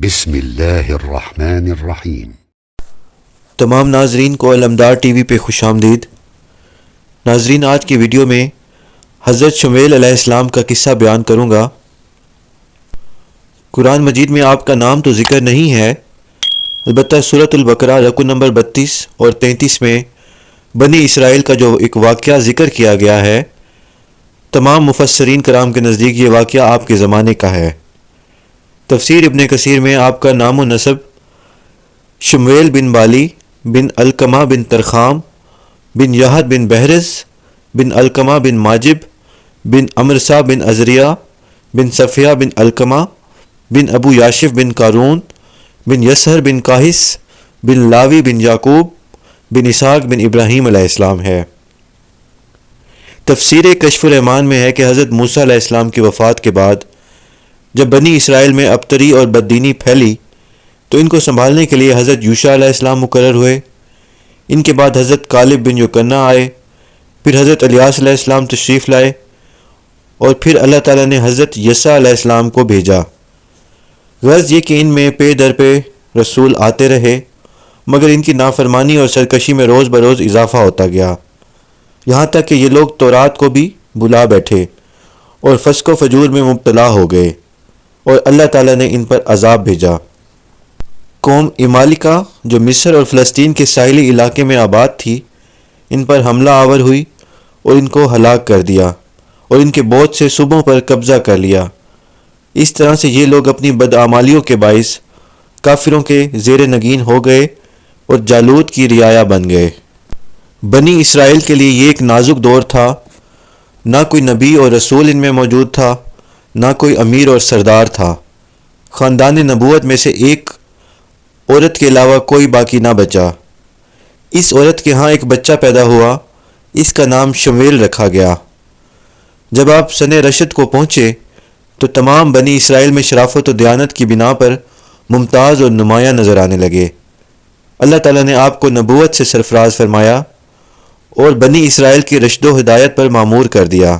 بسم اللہ الرحمن الرحیم۔ تمام ناظرین کو علمدار ٹی وی پہ خوش آمدید۔ ناظرین، آج کی ویڈیو میں حضرت شمویل علیہ السلام کا قصہ بیان کروں گا۔ قرآن مجید میں آپ کا نام تو ذکر نہیں ہے، البتہ سورۃ البقرہ رکوع نمبر 32 اور 33 میں بنی اسرائیل کا جو ایک واقعہ ذکر کیا گیا ہے، تمام مفسرین کرام کے نزدیک یہ واقعہ آپ کے زمانے کا ہے۔ تفسیر ابن کثیر میں آپ کا نام و نسب شمویل بن بالی بن علقمہ بن ترخام بن یحد بن بحرز بن علقمہ بن ماجب بن امرسا بن ازریہ بن صفیہ بن علقمہ بن ابو یاشف بن قارون بن یسہر بن کاہس بن لاوی بن یعقوب بن اسحاق بن ابراہیم علیہ السلام ہے۔ تفسیر کشف الرحمن میں ہے کہ حضرت موسیٰ علیہ السلام کی وفات کے بعد جب بنی اسرائیل میں ابتری اور بددینی پھیلی تو ان کو سنبھالنے کے لیے حضرت یوشع علیہ السلام مقرر ہوئے۔ ان کے بعد حضرت کالب بن یکنہ آئے، پھر حضرت الیاس علیہ السلام تشریف لائے، اور پھر اللہ تعالیٰ نے حضرت یسع علیہ السلام کو بھیجا۔ غرض یہ کہ ان میں پے در پہ رسول آتے رہے، مگر ان کی نافرمانی اور سرکشی میں روز بروز اضافہ ہوتا گیا، یہاں تک کہ یہ لوگ تورات کو بھی بھلا بیٹھے اور فسق و فجور میں مبتلا ہو گئے، اور اللہ تعالیٰ نے ان پر عذاب بھیجا۔ قوم عمالقہ جو مصر اور فلسطین کے ساحلی علاقے میں آباد تھی، ان پر حملہ آور ہوئی اور ان کو ہلاک کر دیا اور ان کے بہت سے صوبوں پر قبضہ کر لیا۔ اس طرح سے یہ لوگ اپنی بدعمالیوں کے باعث کافروں کے زیر نگین ہو گئے اور جالوت کی رعایا بن گئے۔ بنی اسرائیل کے لیے یہ ایک نازک دور تھا، نہ کوئی نبی اور رسول ان میں موجود تھا، نہ کوئی امیر اور سردار تھا۔ خاندان نبوت میں سے ایک عورت کے علاوہ کوئی باقی نہ بچا۔ اس عورت کے ہاں ایک بچہ پیدا ہوا، اس کا نام شمویل رکھا گیا۔ جب آپ سن رشد کو پہنچے تو تمام بنی اسرائیل میں شرافت و دیانت کی بنا پر ممتاز اور نمایاں نظر آنے لگے۔ اللہ تعالیٰ نے آپ کو نبوت سے سرفراز فرمایا اور بنی اسرائیل کی رشد و ہدایت پر مامور کر دیا۔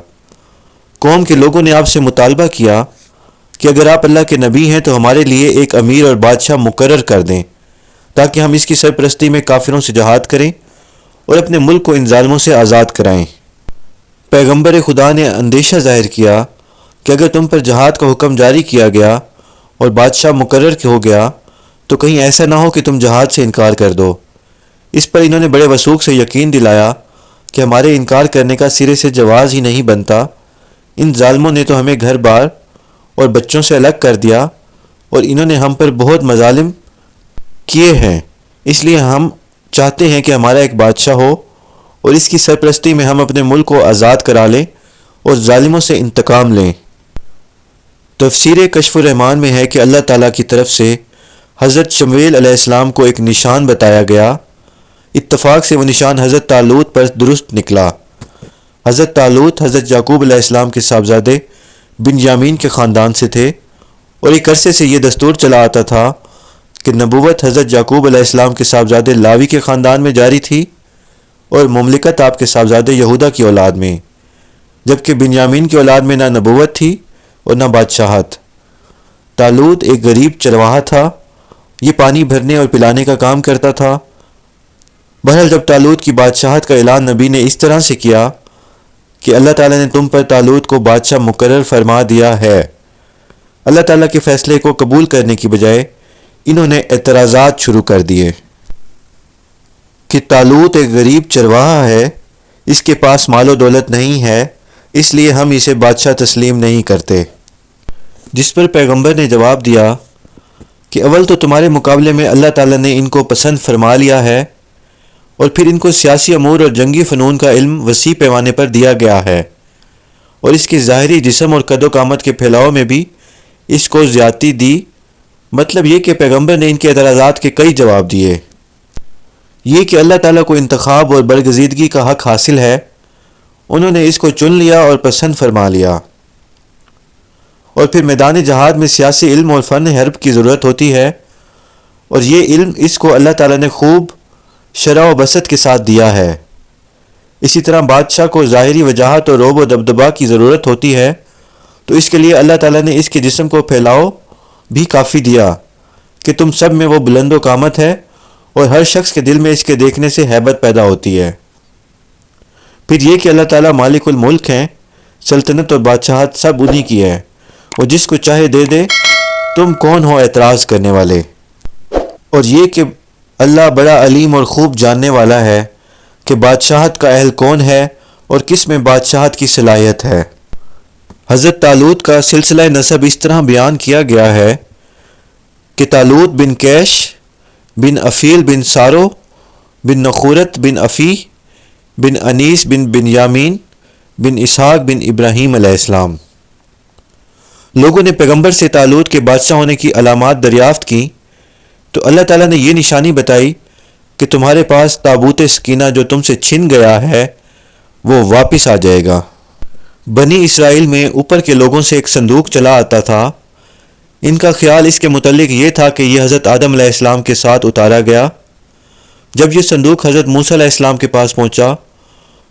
قوم کے لوگوں نے آپ سے مطالبہ کیا کہ اگر آپ اللہ کے نبی ہیں تو ہمارے لیے ایک امیر اور بادشاہ مقرر کر دیں تاکہ ہم اس کی سرپرستی میں کافروں سے جہاد کریں اور اپنے ملک کو ان ظالموں سے آزاد کرائیں۔ پیغمبر خدا نے اندیشہ ظاہر کیا کہ اگر تم پر جہاد کا حکم جاری کیا گیا اور بادشاہ مقرر ہو گیا تو کہیں ایسا نہ ہو کہ تم جہاد سے انکار کر دو۔ اس پر انہوں نے بڑے وثوق سے یقین دلایا کہ ہمارے انکار کرنے کا سرے سے جواز ہی نہیں بنتا۔ ان ظالموں نے تو ہمیں گھر بار اور بچوں سے الگ کر دیا اور انہوں نے ہم پر بہت مظالم کیے ہیں، اس لیے ہم چاہتے ہیں کہ ہمارا ایک بادشاہ ہو اور اس کی سرپرستی میں ہم اپنے ملک کو آزاد کرا لیں اور ظالموں سے انتقام لیں۔ تفسیر کشف الرحمن میں ہے کہ اللہ تعالیٰ کی طرف سے حضرت شمویل علیہ السلام کو ایک نشان بتایا گیا۔ اتفاق سے وہ نشان حضرت طالوت پر درست نکلا۔ حضرت طالوت حضرت یعقوب علیہ السلام کے صاحبزادے بنیامین کے خاندان سے تھے، اور ایک عرصے سے یہ دستور چلا آتا تھا کہ نبوت حضرت یعقوب علیہ السلام کے صاحبزادے لاوی کے خاندان میں جاری تھی اور مملکت آپ کے صاحبزادے یہودا کی اولاد میں، جبکہ بنیامین کی اولاد میں نہ نبوت تھی اور نہ بادشاہت۔ طالوت ایک غریب چرواہا تھا، یہ پانی بھرنے اور پلانے کا کام کرتا تھا۔ بہرحال جب طالوت کی بادشاہت کا اعلان نبی نے اس طرح سے کیا کہ اللہ تعالیٰ نے تم پر طالوت کو بادشاہ مقرر فرما دیا ہے، اللہ تعالیٰ کے فیصلے کو قبول کرنے کی بجائے انہوں نے اعتراضات شروع کر دیے کہ طالوت ایک غریب چرواہا ہے، اس کے پاس مال و دولت نہیں ہے، اس لیے ہم اسے بادشاہ تسلیم نہیں کرتے۔ جس پر پیغمبر نے جواب دیا کہ اول تو تمہارے مقابلے میں اللہ تعالیٰ نے ان کو پسند فرما لیا ہے، اور پھر ان کو سیاسی امور اور جنگی فنون کا علم وسیع پیمانے پر دیا گیا ہے، اور اس کے ظاہری جسم اور قد و قامت کے پھیلاؤ میں بھی اس کو زیادتی دی۔ مطلب یہ کہ پیغمبر نے ان کے اعتراضات کے کئی جواب دیے۔ یہ کہ اللہ تعالیٰ کو انتخاب اور برگزیدگی کا حق حاصل ہے، انہوں نے اس کو چن لیا اور پسند فرما لیا، اور پھر میدان جہاد میں سیاسی علم اور فن حرب کی ضرورت ہوتی ہے، اور یہ علم اس کو اللہ تعالیٰ نے خوب شرح و بسط کے ساتھ دیا ہے۔ اسی طرح بادشاہ کو ظاہری وجاہت اور رعب و دبدبا کی ضرورت ہوتی ہے، تو اس کے لیے اللہ تعالیٰ نے اس کے جسم کو پھیلاؤ بھی کافی دیا، کہ تم سب میں وہ بلند و قامت ہے اور ہر شخص کے دل میں اس کے دیکھنے سے ہیبت پیدا ہوتی ہے۔ پھر یہ کہ اللہ تعالیٰ مالک الملک ہیں، سلطنت اور بادشاہت سب انہی کی ہے، وہ جس کو چاہے دے دے، تم کون ہو اعتراض کرنے والے؟ اور یہ کہ اللہ بڑا علیم اور خوب جاننے والا ہے کہ بادشاہت کا اہل کون ہے اور کس میں بادشاہت کی صلاحیت ہے۔ حضرت طالوت کا سلسلہ نسب اس طرح بیان کیا گیا ہے کہ طالوت بن کیش بن افیل بن سارو بن نخورت بن افی بن انیس بن بنیامین بن اسحاق بن ابراہیم علیہ السلام۔ لوگوں نے پیغمبر سے طالوت کے بادشاہ ہونے کی علامات دریافت کی تو اللہ تعالیٰ نے یہ نشانی بتائی کہ تمہارے پاس تابوت سکینہ جو تم سے چھن گیا ہے وہ واپس آ جائے گا۔ بنی اسرائیل میں اوپر کے لوگوں سے ایک صندوق چلا آتا تھا، ان کا خیال اس کے متعلق یہ تھا کہ یہ حضرت آدم علیہ السلام کے ساتھ اتارا گیا۔ جب یہ صندوق حضرت موسیٰ علیہ السلام کے پاس پہنچا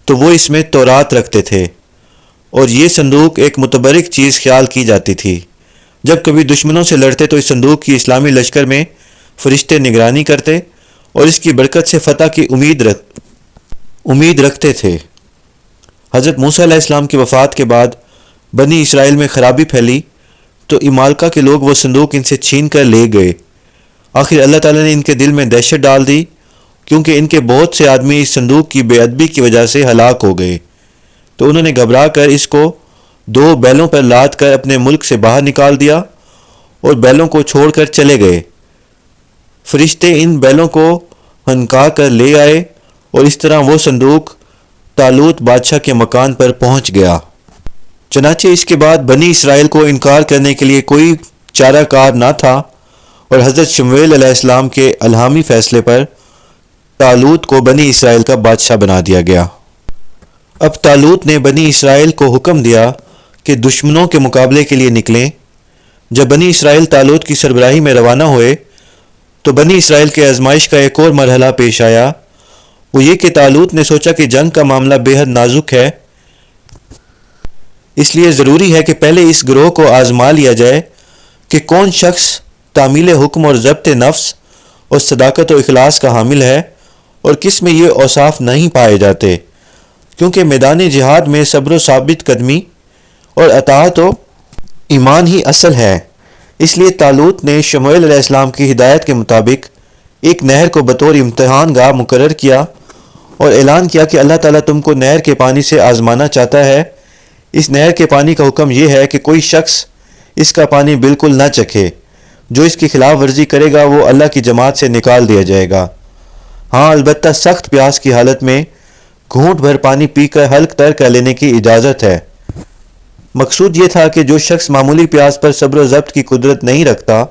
تو وہ اس میں تورات رکھتے تھے، اور یہ صندوق ایک متبرک چیز خیال کی جاتی تھی۔ جب کبھی دشمنوں سے لڑتے تو اس صندوق کی اسلامی لشکر میں فرشتے نگرانی کرتے اور اس کی برکت سے فتح کی امید رکھتے تھے۔ حضرت موسیٰ علیہ السلام کی وفات کے بعد بنی اسرائیل میں خرابی پھیلی تو عمالقہ کے لوگ وہ صندوق ان سے چھین کر لے گئے۔ آخر اللہ تعالیٰ نے ان کے دل میں دہشت ڈال دی، کیونکہ ان کے بہت سے آدمی اس صندوق کی بے ادبی کی وجہ سے ہلاک ہو گئے، تو انہوں نے گھبرا کر اس کو 2 بیلوں پر لاد کر اپنے ملک سے باہر نکال دیا اور بیلوں کو چھوڑ کر چلے گئے۔ فرشتے ان بیلوں کو ہنکا کر لے آئے اور اس طرح وہ صندوق طالوت بادشاہ کے مکان پر پہنچ گیا۔ چنانچہ اس کے بعد بنی اسرائیل کو انکار کرنے کے لیے کوئی چارہ کار نہ تھا، اور حضرت شمویل علیہ السلام کے الہامی فیصلے پر طالوت کو بنی اسرائیل کا بادشاہ بنا دیا گیا۔ اب طالوت نے بنی اسرائیل کو حکم دیا کہ دشمنوں کے مقابلے کے لیے نکلیں۔ جب بنی اسرائیل طالوت کی سربراہی میں روانہ ہوئے تو بنی اسرائیل کے آزمائش کا ایک اور مرحلہ پیش آیا، وہ یہ کہ طالوت نے سوچا کہ جنگ کا معاملہ بے حد نازک ہے، اس لیے ضروری ہے کہ پہلے اس گروہ کو آزما لیا جائے کہ کون شخص تعمیل حکم اور ضبط نفس اور صداقت و اخلاص کا حامل ہے اور کس میں یہ اوصاف نہیں پائے جاتے، کیونکہ میدان جہاد میں صبر و ثابت قدمی اور اطاعت و ایمان ہی اصل ہے۔ اس لیے طالوت نے شمویل علیہ السلام کی ہدایت کے مطابق ایک نہر کو بطور امتحان گاہ مقرر کیا اور اعلان کیا کہ اللہ تعالیٰ تم کو نہر کے پانی سے آزمانا چاہتا ہے۔ اس نہر کے پانی کا حکم یہ ہے کہ کوئی شخص اس کا پانی بالکل نہ چکھے، جو اس کی خلاف ورزی کرے گا وہ اللہ کی جماعت سے نکال دیا جائے گا۔ ہاں، البتہ سخت پیاس کی حالت میں گھونٹ بھر پانی پی کر حلق تر کر لینے کی اجازت ہے۔ مقصود یہ تھا کہ جو شخص معمولی پیاس پر صبر و ضبط کی قدرت نہیں رکھتا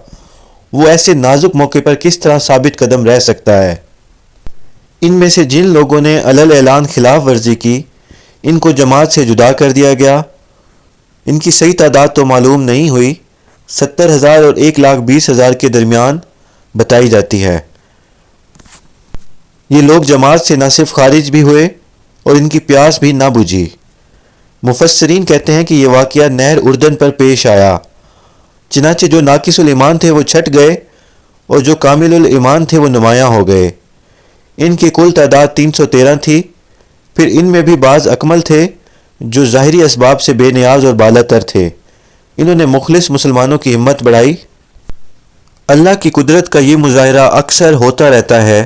وہ ایسے نازک موقع پر کس طرح ثابت قدم رہ سکتا ہے۔ ان میں سے جن لوگوں نے علل اعلان خلاف ورزی کی ان کو جماعت سے جدا کر دیا گیا۔ ان کی صحیح تعداد تو معلوم نہیں ہوئی، 70,000 اور 1,20,000 کے درمیان بتائی جاتی ہے۔ یہ لوگ جماعت سے نہ صرف خارج بھی ہوئے اور ان کی پیاس بھی نہ بجھی۔ مفسرین کہتے ہیں کہ یہ واقعہ نہر اردن پر پیش آیا، چنانچہ جو ناقص الایمان تھے وہ چھٹ گئے اور جو کامل الایمان تھے وہ نمایاں ہو گئے۔ ان کی کل تعداد 313 تھی، پھر ان میں بھی بعض اکمل تھے جو ظاہری اسباب سے بے نیاز اور بالاتر تھے۔ انہوں نے مخلص مسلمانوں کی ہمت بڑھائی۔ اللہ کی قدرت کا یہ مظاہرہ اکثر ہوتا رہتا ہے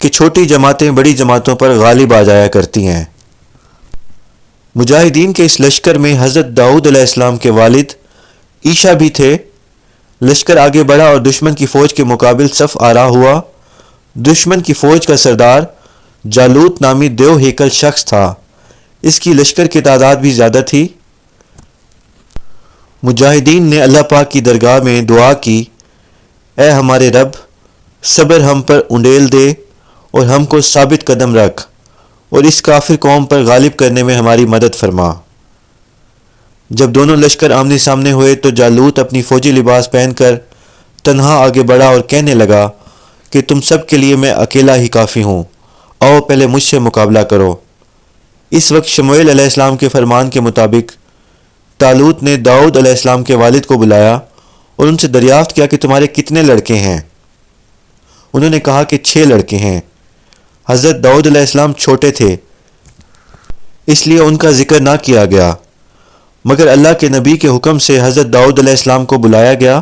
کہ چھوٹی جماعتیں بڑی جماعتوں پر غالب آ جایا کرتی ہیں۔ مجاہدین کے اس لشکر میں حضرت داؤد علیہ السلام کے والد عیشا بھی تھے۔ لشکر آگے بڑھا اور دشمن کی فوج کے مقابل صف آرا ہوا۔ دشمن کی فوج کا سردار جالوت نامی دیو ہیکل شخص تھا، اس کی لشکر کی تعداد بھی زیادہ تھی۔ مجاہدین نے اللہ پاک کی درگاہ میں دعا کی، اے ہمارے رب، صبر ہم پر انڈیل دے اور ہم کو ثابت قدم رکھ اور اس کافر قوم پر غالب کرنے میں ہماری مدد فرما۔ جب دونوں لشکر آمنے سامنے ہوئے تو جالوت اپنی فوجی لباس پہن کر تنہا آگے بڑھا اور کہنے لگا کہ تم سب کے لیے میں اکیلا ہی کافی ہوں، آؤ پہلے مجھ سے مقابلہ کرو۔ اس وقت شمویل علیہ السلام کے فرمان کے مطابق طالوت نے داؤد علیہ السلام کے والد کو بلایا اور ان سے دریافت کیا کہ تمہارے کتنے لڑکے ہیں؟ انہوں نے کہا کہ 6 لڑکے ہیں۔ حضرت داؤد علیہ السلام چھوٹے تھے، اس لیے ان کا ذکر نہ کیا گیا، مگر اللہ کے نبی کے حکم سے حضرت داؤد علیہ السلام کو بلایا گیا۔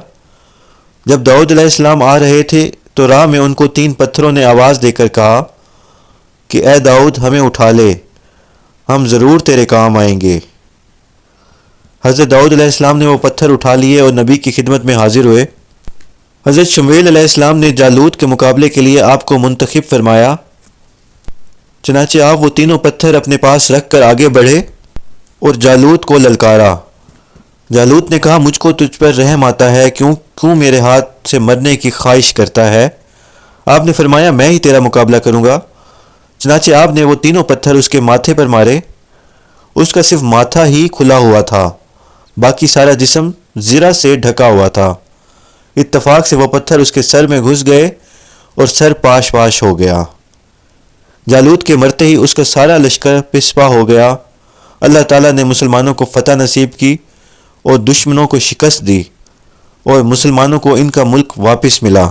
جب داؤد علیہ السلام آ رہے تھے تو راہ میں ان کو 3 پتھروں نے آواز دے کر کہا کہ اے داؤد، ہمیں اٹھا لے، ہم ضرور تیرے کام آئیں گے۔ حضرت داؤد علیہ السلام نے وہ پتھر اٹھا لیے اور نبی کی خدمت میں حاضر ہوئے۔ حضرت شمویل علیہ السلام نے جالوت کے مقابلے کے لیے آپ کو منتخب فرمایا، چنانچہ آپ وہ تینوں پتھر اپنے پاس رکھ کر آگے بڑھے اور جالوت کو للکارا۔ جالوت نے کہا، مجھ کو تجھ پر رحم آتا ہے، کیوں میرے ہاتھ سے مرنے کی خواہش کرتا ہے؟ آپ نے فرمایا، میں ہی تیرا مقابلہ کروں گا۔ چنانچہ آپ نے وہ تینوں پتھر اس کے ماتھے پر مارے۔ اس کا صرف ماتھا ہی کھلا ہوا تھا، باقی سارا جسم زرہ سے ڈھکا ہوا تھا۔ اتفاق سے وہ پتھر اس کے سر میں گھس گئے اور سر پاش پاش ہو گیا۔ جالوت کے مرتے ہی اس کا سارا لشکر پسپا ہو گیا۔ اللہ تعالیٰ نے مسلمانوں کو فتح نصیب کی اور دشمنوں کو شکست دی، اور مسلمانوں کو ان کا ملک واپس ملا۔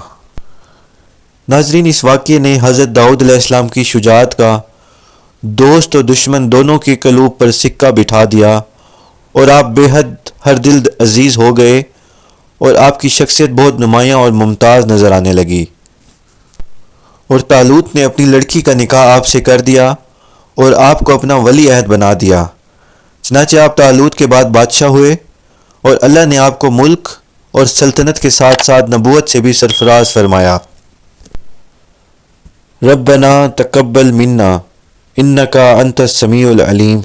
ناظرین، اس واقعے نے حضرت داؤد علیہ السلام کی شجاعت کا دوست اور دشمن دونوں کے قلوب پر سکہ بٹھا دیا، اور آپ بے حد ہر دل عزیز ہو گئے، اور آپ کی شخصیت بہت نمایاں اور ممتاز نظر آنے لگی۔ اور طالوت نے اپنی لڑکی کا نکاح آپ سے کر دیا اور آپ کو اپنا ولی عہد بنا دیا۔ چنانچہ آپ طالوت کے بعد بادشاہ ہوئے، اور اللہ نے آپ کو ملک اور سلطنت کے ساتھ ساتھ نبوت سے بھی سرفراز فرمایا۔ ربنا تقبل منا انکا انت السمیع العلیم۔